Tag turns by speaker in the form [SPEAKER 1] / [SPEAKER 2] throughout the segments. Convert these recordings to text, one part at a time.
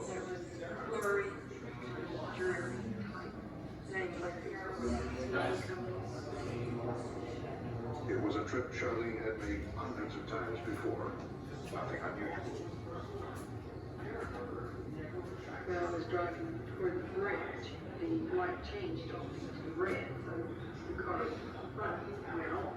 [SPEAKER 1] There was blurry, dreary, things like
[SPEAKER 2] It was a trip Charlene had made hundreds of times before. Nothing unusual.
[SPEAKER 1] when I was driving toward the bridge, the light changed to red, so the car in front went off.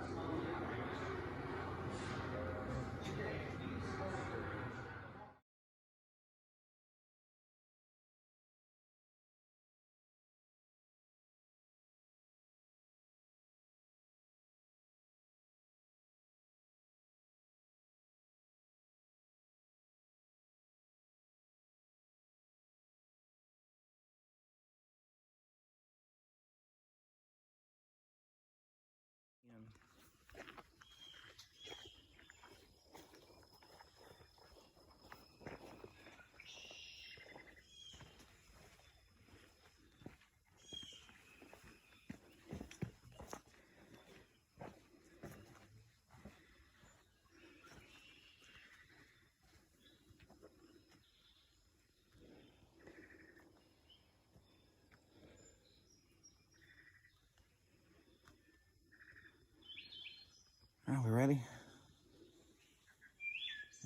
[SPEAKER 3] All right, we ready?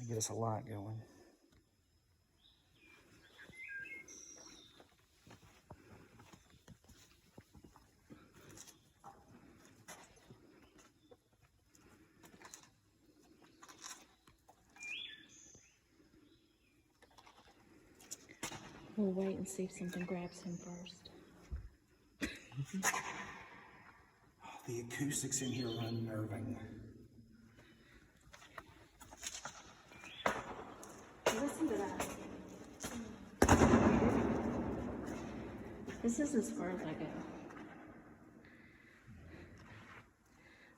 [SPEAKER 3] Get us a lot going.
[SPEAKER 4] We'll wait and see if something grabs him first.
[SPEAKER 3] Oh, the acoustics in here are unnerving.
[SPEAKER 4] Listen to that. This is as far as I go.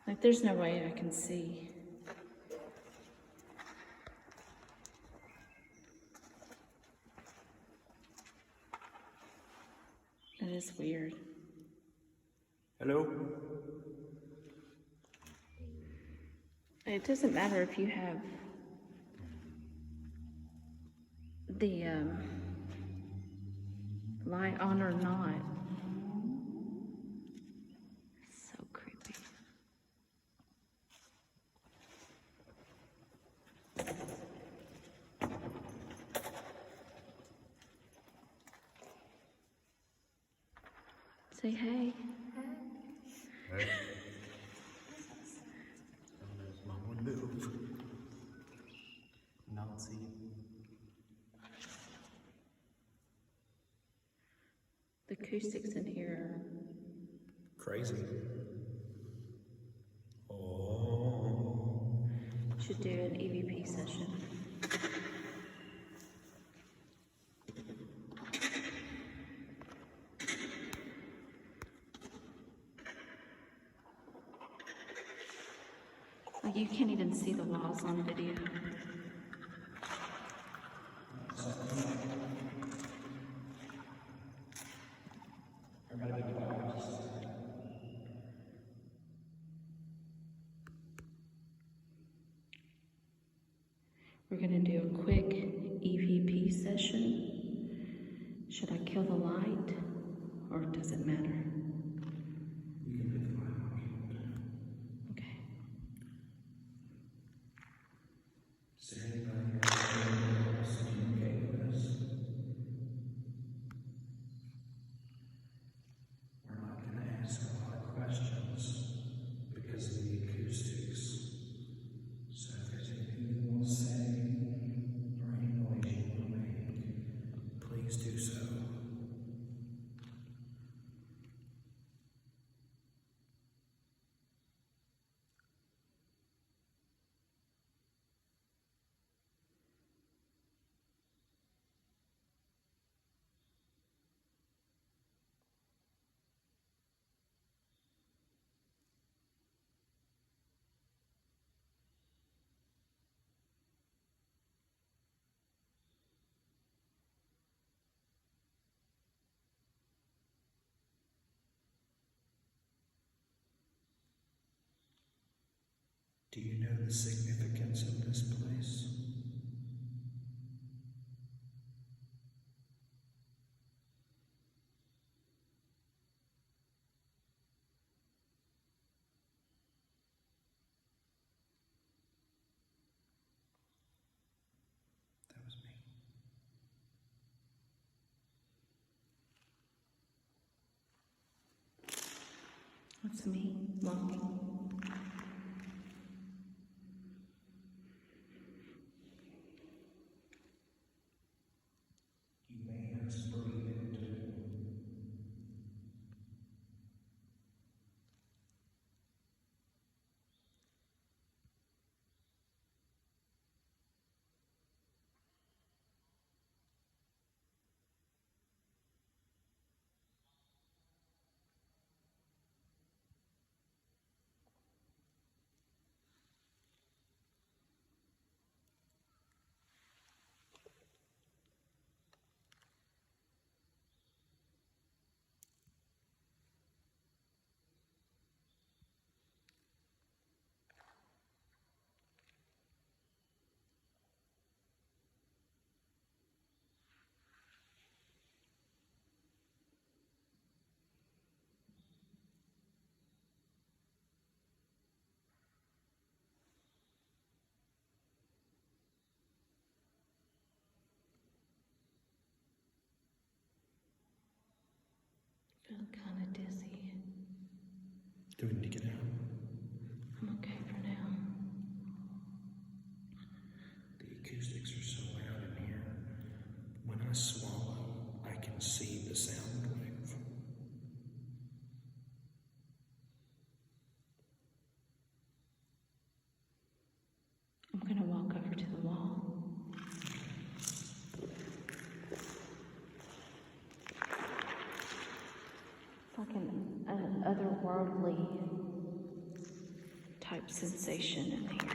[SPEAKER 4] Like, there's no way I can see. It is weird.
[SPEAKER 3] Hello?
[SPEAKER 4] It doesn't matter if you have the light on or not. It's so creepy. Say hey.
[SPEAKER 3] Hey. There's my one move. Nazi.
[SPEAKER 4] The acoustics in here
[SPEAKER 3] Crazy. Oh.
[SPEAKER 4] should do an EVP session. Like, you can't even see the walls on video. We're gonna do a quick EVP session. Should I kill the light, or does it matter? Okay.
[SPEAKER 3] Is there anybody else who communicate with us? We're not going to ask a lot of questions because of the acoustics. So if there's anything you want to say or any noise you want to make, please do so. Do you know the significance of this place?
[SPEAKER 4] What's me longing?
[SPEAKER 3] You may just breathe into
[SPEAKER 4] Feel kind of dizzy.
[SPEAKER 3] Do we need to get out?
[SPEAKER 4] I'm okay for now.
[SPEAKER 3] The acoustics are so loud in here. When I swallow, I can see the sound wave.
[SPEAKER 4] I'm gonna walk over to the wall. It's like an otherworldly type sensation in here.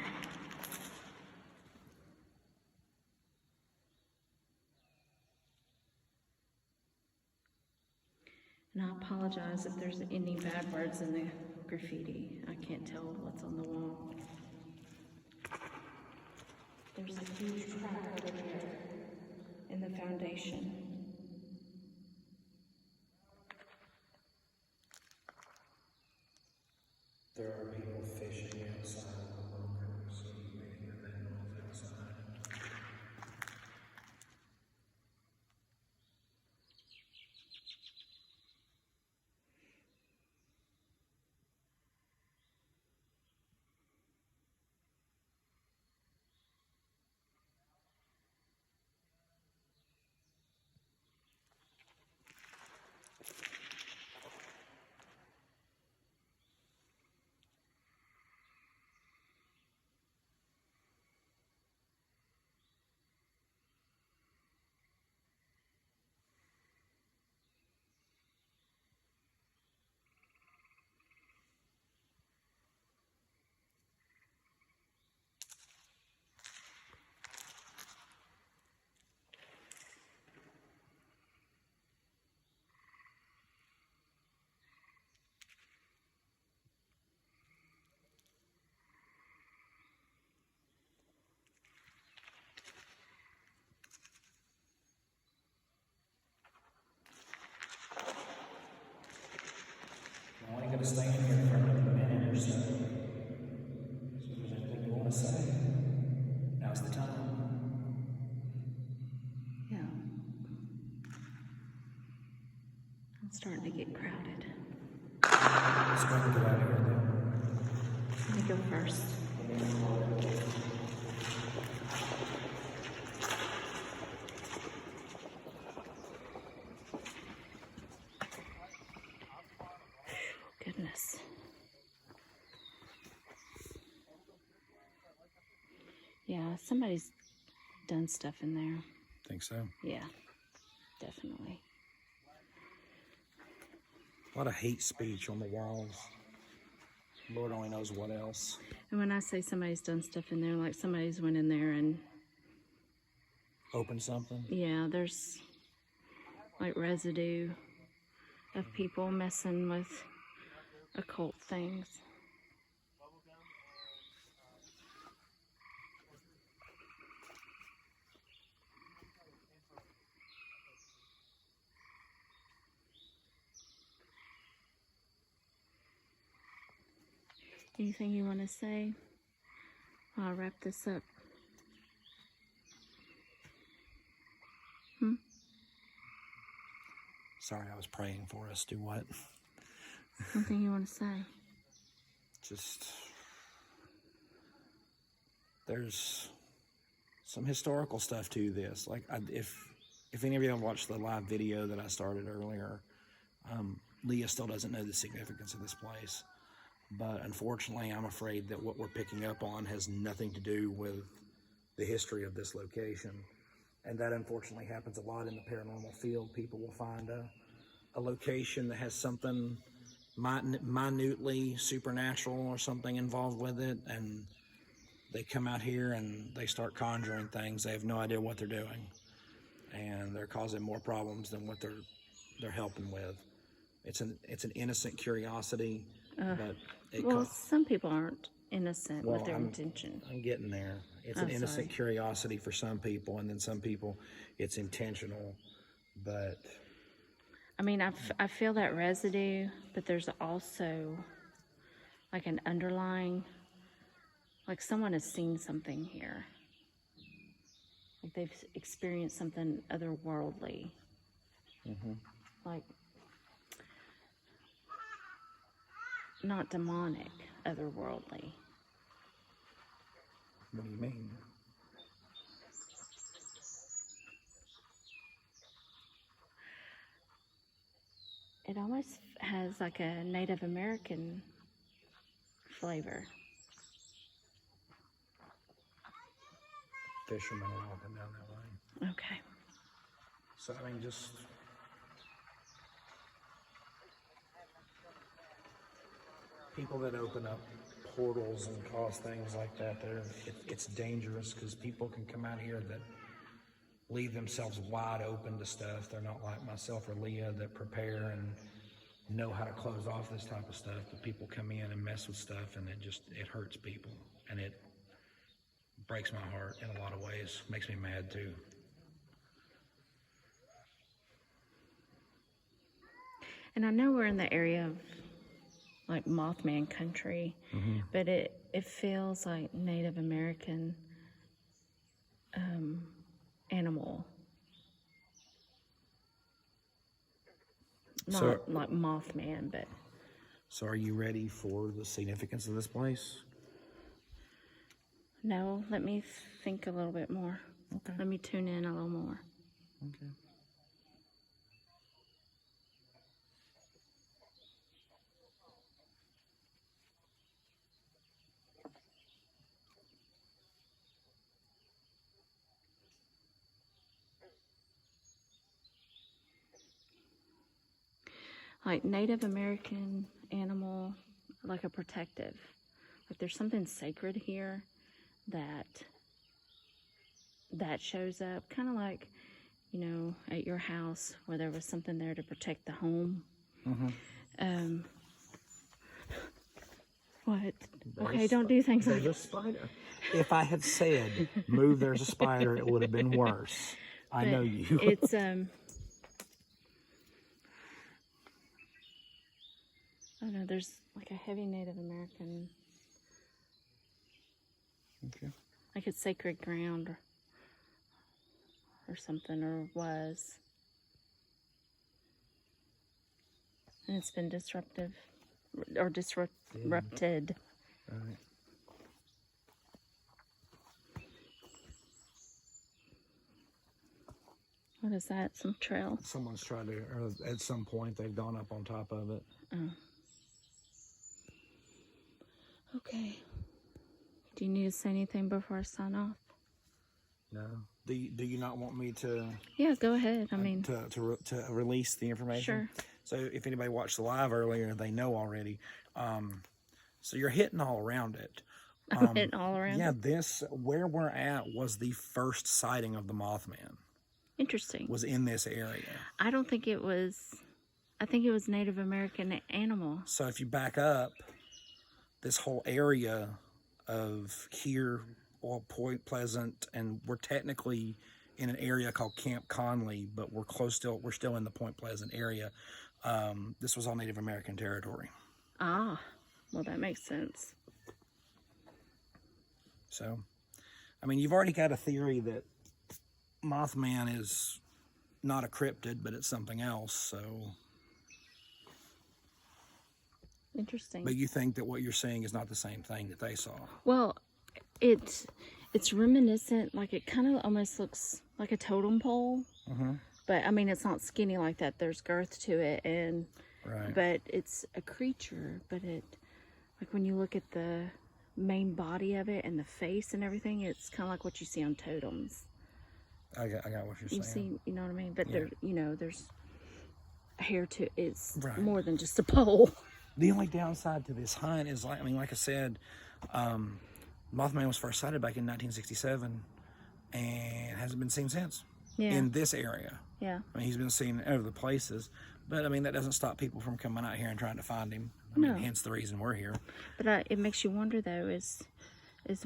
[SPEAKER 4] And I apologize if there's any bad words in the graffiti. I can't tell what's on the wall. There's a huge crack over there in the foundation.
[SPEAKER 3] There are people fishing outside of the bunker, so you may hear that noise outside. I'm only going to stay in here for another minute or so. So if there's anything you want to say, now's the time.
[SPEAKER 4] Yeah. I'm starting to get crowded.
[SPEAKER 3] Let's go and get out of here then.
[SPEAKER 4] Let me go first. Goodness. Yeah, somebody's done stuff in there.
[SPEAKER 3] Think so?
[SPEAKER 4] Yeah, definitely.
[SPEAKER 3] A lot of hate speech on the walls. Lord only knows what else.
[SPEAKER 4] And when I say somebody's done stuff in there, like somebody's went in there and,
[SPEAKER 3] Open something.
[SPEAKER 4] yeah, there's like residue of people messing with occult things. Anything you want to say? I'll wrap this up.
[SPEAKER 3] Sorry, I was praying for us. Do what?
[SPEAKER 4] Something you want to say?
[SPEAKER 3] Just, there's some historical stuff to this. Like, if any of you have watched the live video that I started earlier, Leah still doesn't know the significance of this place. But unfortunately, I'm afraid that what we're picking up on has nothing to do with the history of this location. And that unfortunately happens a lot in the paranormal field. People will find a location that has something minutely supernatural or something involved with it, and they come out here and they start conjuring things. They have no idea what they're doing, and they're causing more problems than what they're helping with. It's an innocent curiosity, but
[SPEAKER 4] some people aren't innocent with their intention.
[SPEAKER 3] I'm getting there. It's an innocent curiosity for some people, and then some people it's intentional. But
[SPEAKER 4] I mean, I feel that residue, but there's also like an underlying, like someone has seen something here. Like they've experienced something otherworldly. Like, not demonic, otherworldly.
[SPEAKER 3] what do you mean?
[SPEAKER 4] It almost has like a Native American flavor.
[SPEAKER 3] Fishermen are walking down that way.
[SPEAKER 4] Okay.
[SPEAKER 3] So, I mean, just people that open up portals and cause things like that, it's dangerous because people can come out here that leave themselves wide open to stuff. They're not like myself or Leah that prepare and know how to close off this type of stuff, but people come in and mess with stuff, and it hurts people, and it breaks my heart in a lot of ways. Makes me mad too.
[SPEAKER 4] And I know we're in the area of like Mothman country, but it feels like Native American animal. Not like Mothman, but...
[SPEAKER 3] So are you ready for the significance of this place?
[SPEAKER 4] No, let me think a little bit more.
[SPEAKER 3] Okay.
[SPEAKER 4] Let me tune in a little more.
[SPEAKER 3] Okay.
[SPEAKER 4] Like Native American animal, like a protective. Like there's something sacred here that shows up, kind of like, you know, at your house where there was something there to protect the home. What? Okay, don't do things like
[SPEAKER 3] that. There's a spider. If I had said, move, there's a spider, it would have been worse. I know you.
[SPEAKER 4] It's, I don't know, there's like a heavy Native American,
[SPEAKER 3] Okay.
[SPEAKER 4] like it's sacred ground or something, or was. And it's been disrupted.
[SPEAKER 3] All right.
[SPEAKER 4] What is that? Some trail?
[SPEAKER 3] Someone's tried to, or at some point they've gone up on top of it.
[SPEAKER 4] Oh. Okay. Do you need to say anything before I sign off?
[SPEAKER 3] No. Do you not want me to?
[SPEAKER 4] Yeah, go ahead. I mean,
[SPEAKER 3] to release the information.
[SPEAKER 4] Sure.
[SPEAKER 3] So if anybody watched the live earlier, they know already. So you're hitting all around it.
[SPEAKER 4] I'm hitting all around.
[SPEAKER 3] Yeah, where we're at was the first sighting of the Mothman.
[SPEAKER 4] Interesting.
[SPEAKER 3] Was in this area.
[SPEAKER 4] I don't think it was. I think it was Native American animal.
[SPEAKER 3] So if you back up, this whole area of here, or Pointe Pleasant, and we're technically in an area called Camp Conley, but we're still in the Pointe Pleasant area. This was all Native American territory.
[SPEAKER 4] Ah, well, that makes sense.
[SPEAKER 3] So, I mean, you've already got a theory that Mothman is not a cryptid, but it's something else. So,
[SPEAKER 4] Interesting.
[SPEAKER 3] But you think that what you're seeing is not the same thing that they saw.
[SPEAKER 4] Well, it's reminiscent, like it kind of almost looks like a totem pole. But I mean, it's not skinny like that. There's girth to it, and
[SPEAKER 3] Right.
[SPEAKER 4] but it's a creature. But it, like when you look at the main body of it and the face and everything, it's kind of like what you see on totems.
[SPEAKER 3] I got what you're
[SPEAKER 4] You
[SPEAKER 3] saying.
[SPEAKER 4] see, you know what I mean? But
[SPEAKER 3] Yeah.
[SPEAKER 4] there, you know, there's hair to it's
[SPEAKER 3] Right.
[SPEAKER 4] more than just a pole.
[SPEAKER 3] The only downside to this hunt is, like, I mean, like I said, Mothman was first sighted back in 1967 and hasn't been seen since
[SPEAKER 4] Yeah.
[SPEAKER 3] in this area.
[SPEAKER 4] Yeah.
[SPEAKER 3] I mean, he's been seen in other places, but I mean, that doesn't stop people from coming out here and trying to find him. I mean,
[SPEAKER 4] No.
[SPEAKER 3] hence the reason we're here.
[SPEAKER 4] But it makes you wonder, though, is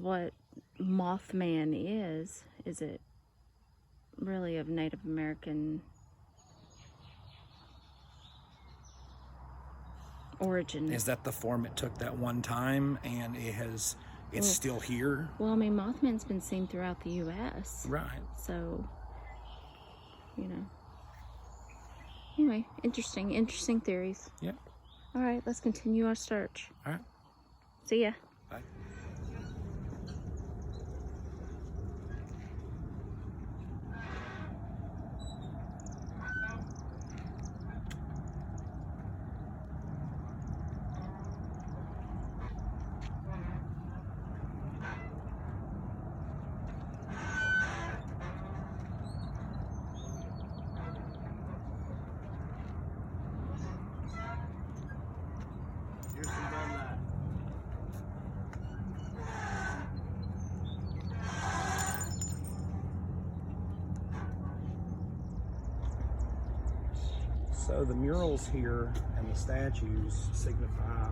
[SPEAKER 4] what Mothman is? Is it really of Native American origin?
[SPEAKER 3] Is that the form it took that one time, and it's still here?
[SPEAKER 4] Well, I mean, Mothman's been seen throughout the U.S.
[SPEAKER 3] Right.
[SPEAKER 4] So, you know. Anyway, interesting theories.
[SPEAKER 3] Yep.
[SPEAKER 4] All right, let's continue our search.
[SPEAKER 3] All right.
[SPEAKER 4] See ya.
[SPEAKER 3] Bye. Here's some Bud Light. So the murals here and the statues signify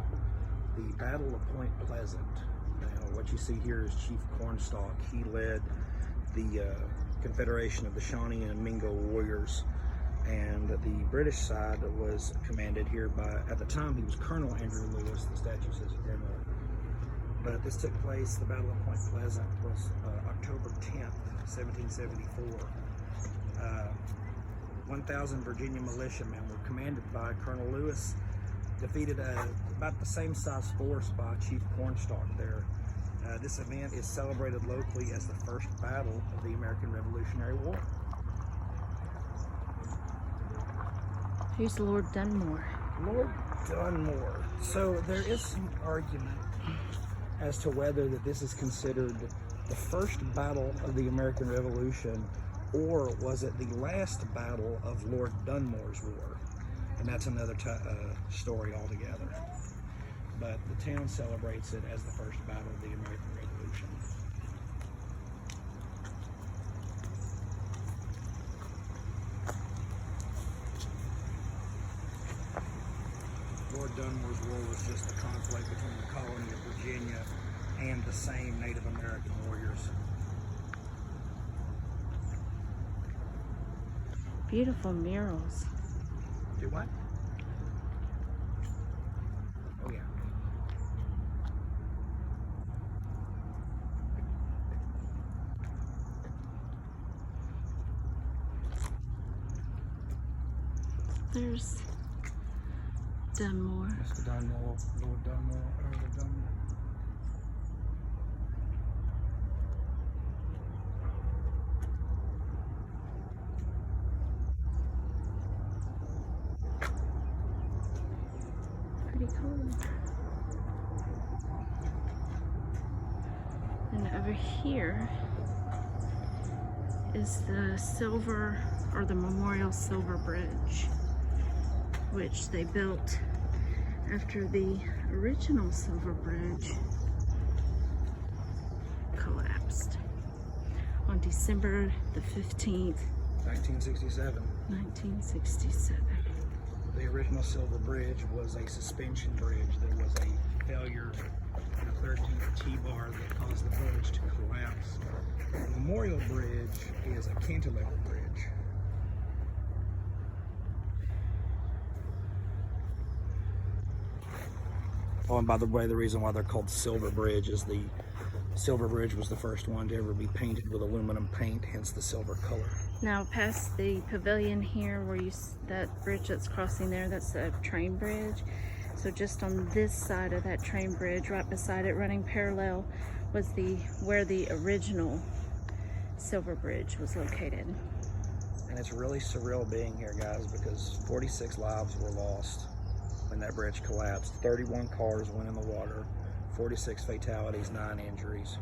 [SPEAKER 3] the Battle of Pointe Pleasant. Now, what you see here is Chief Cornstalk. He led the Confederation of the Shawnee and Mingo warriors, and the British side was commanded here by, at the time, he was Colonel Andrew Lewis. The statue says General. But this took place, the Battle of Pointe Pleasant was October 10th, 1774. 1,000 Virginia militiamen were commanded by Colonel Lewis, defeated about the same size force by Chief Cornstalk there. This event is celebrated locally as the first battle of the American Revolutionary War.
[SPEAKER 4] Here's Lord Dunmore.
[SPEAKER 3] Lord Dunmore. So there is some argument as to whether that this is considered the first battle of the American Revolution, or was it the last battle of Lord Dunmore's war? And that's another story altogether. But the town celebrates it as the first battle of the American Revolution. Lord Dunmore's war was just a conflict between the colony of Virginia and the same Native American warriors.
[SPEAKER 4] Beautiful murals.
[SPEAKER 3] Do what? Oh, yeah.
[SPEAKER 4] There's Dunmore.
[SPEAKER 3] Mr. Dunmore, Lord Dunmore, Earl of Dunmore.
[SPEAKER 4] Pretty cool. And over here is the silver, or the Memorial Silver Bridge, which they built after the original Silver Bridge collapsed on December the 15th,
[SPEAKER 3] 1967.
[SPEAKER 4] 1967.
[SPEAKER 3] The original Silver Bridge was a suspension bridge. There was a failure in a 13th T-bar that caused the bridge to collapse. The Memorial Bridge is a cantilever bridge. Oh, and by the way, the reason why they're called Silver Bridge is the Silver Bridge was the first one to ever be painted with aluminum paint, hence the silver color.
[SPEAKER 4] Now past the pavilion here, where that bridge that's crossing there, that's a train bridge. So just on this side of that train bridge, right beside it, running parallel, was where the original Silver Bridge was located.
[SPEAKER 5] And it's really surreal being here, guys, because 46 lives were lost when that bridge collapsed. 31 cars went in the water, 46 fatalities, 9 injuries.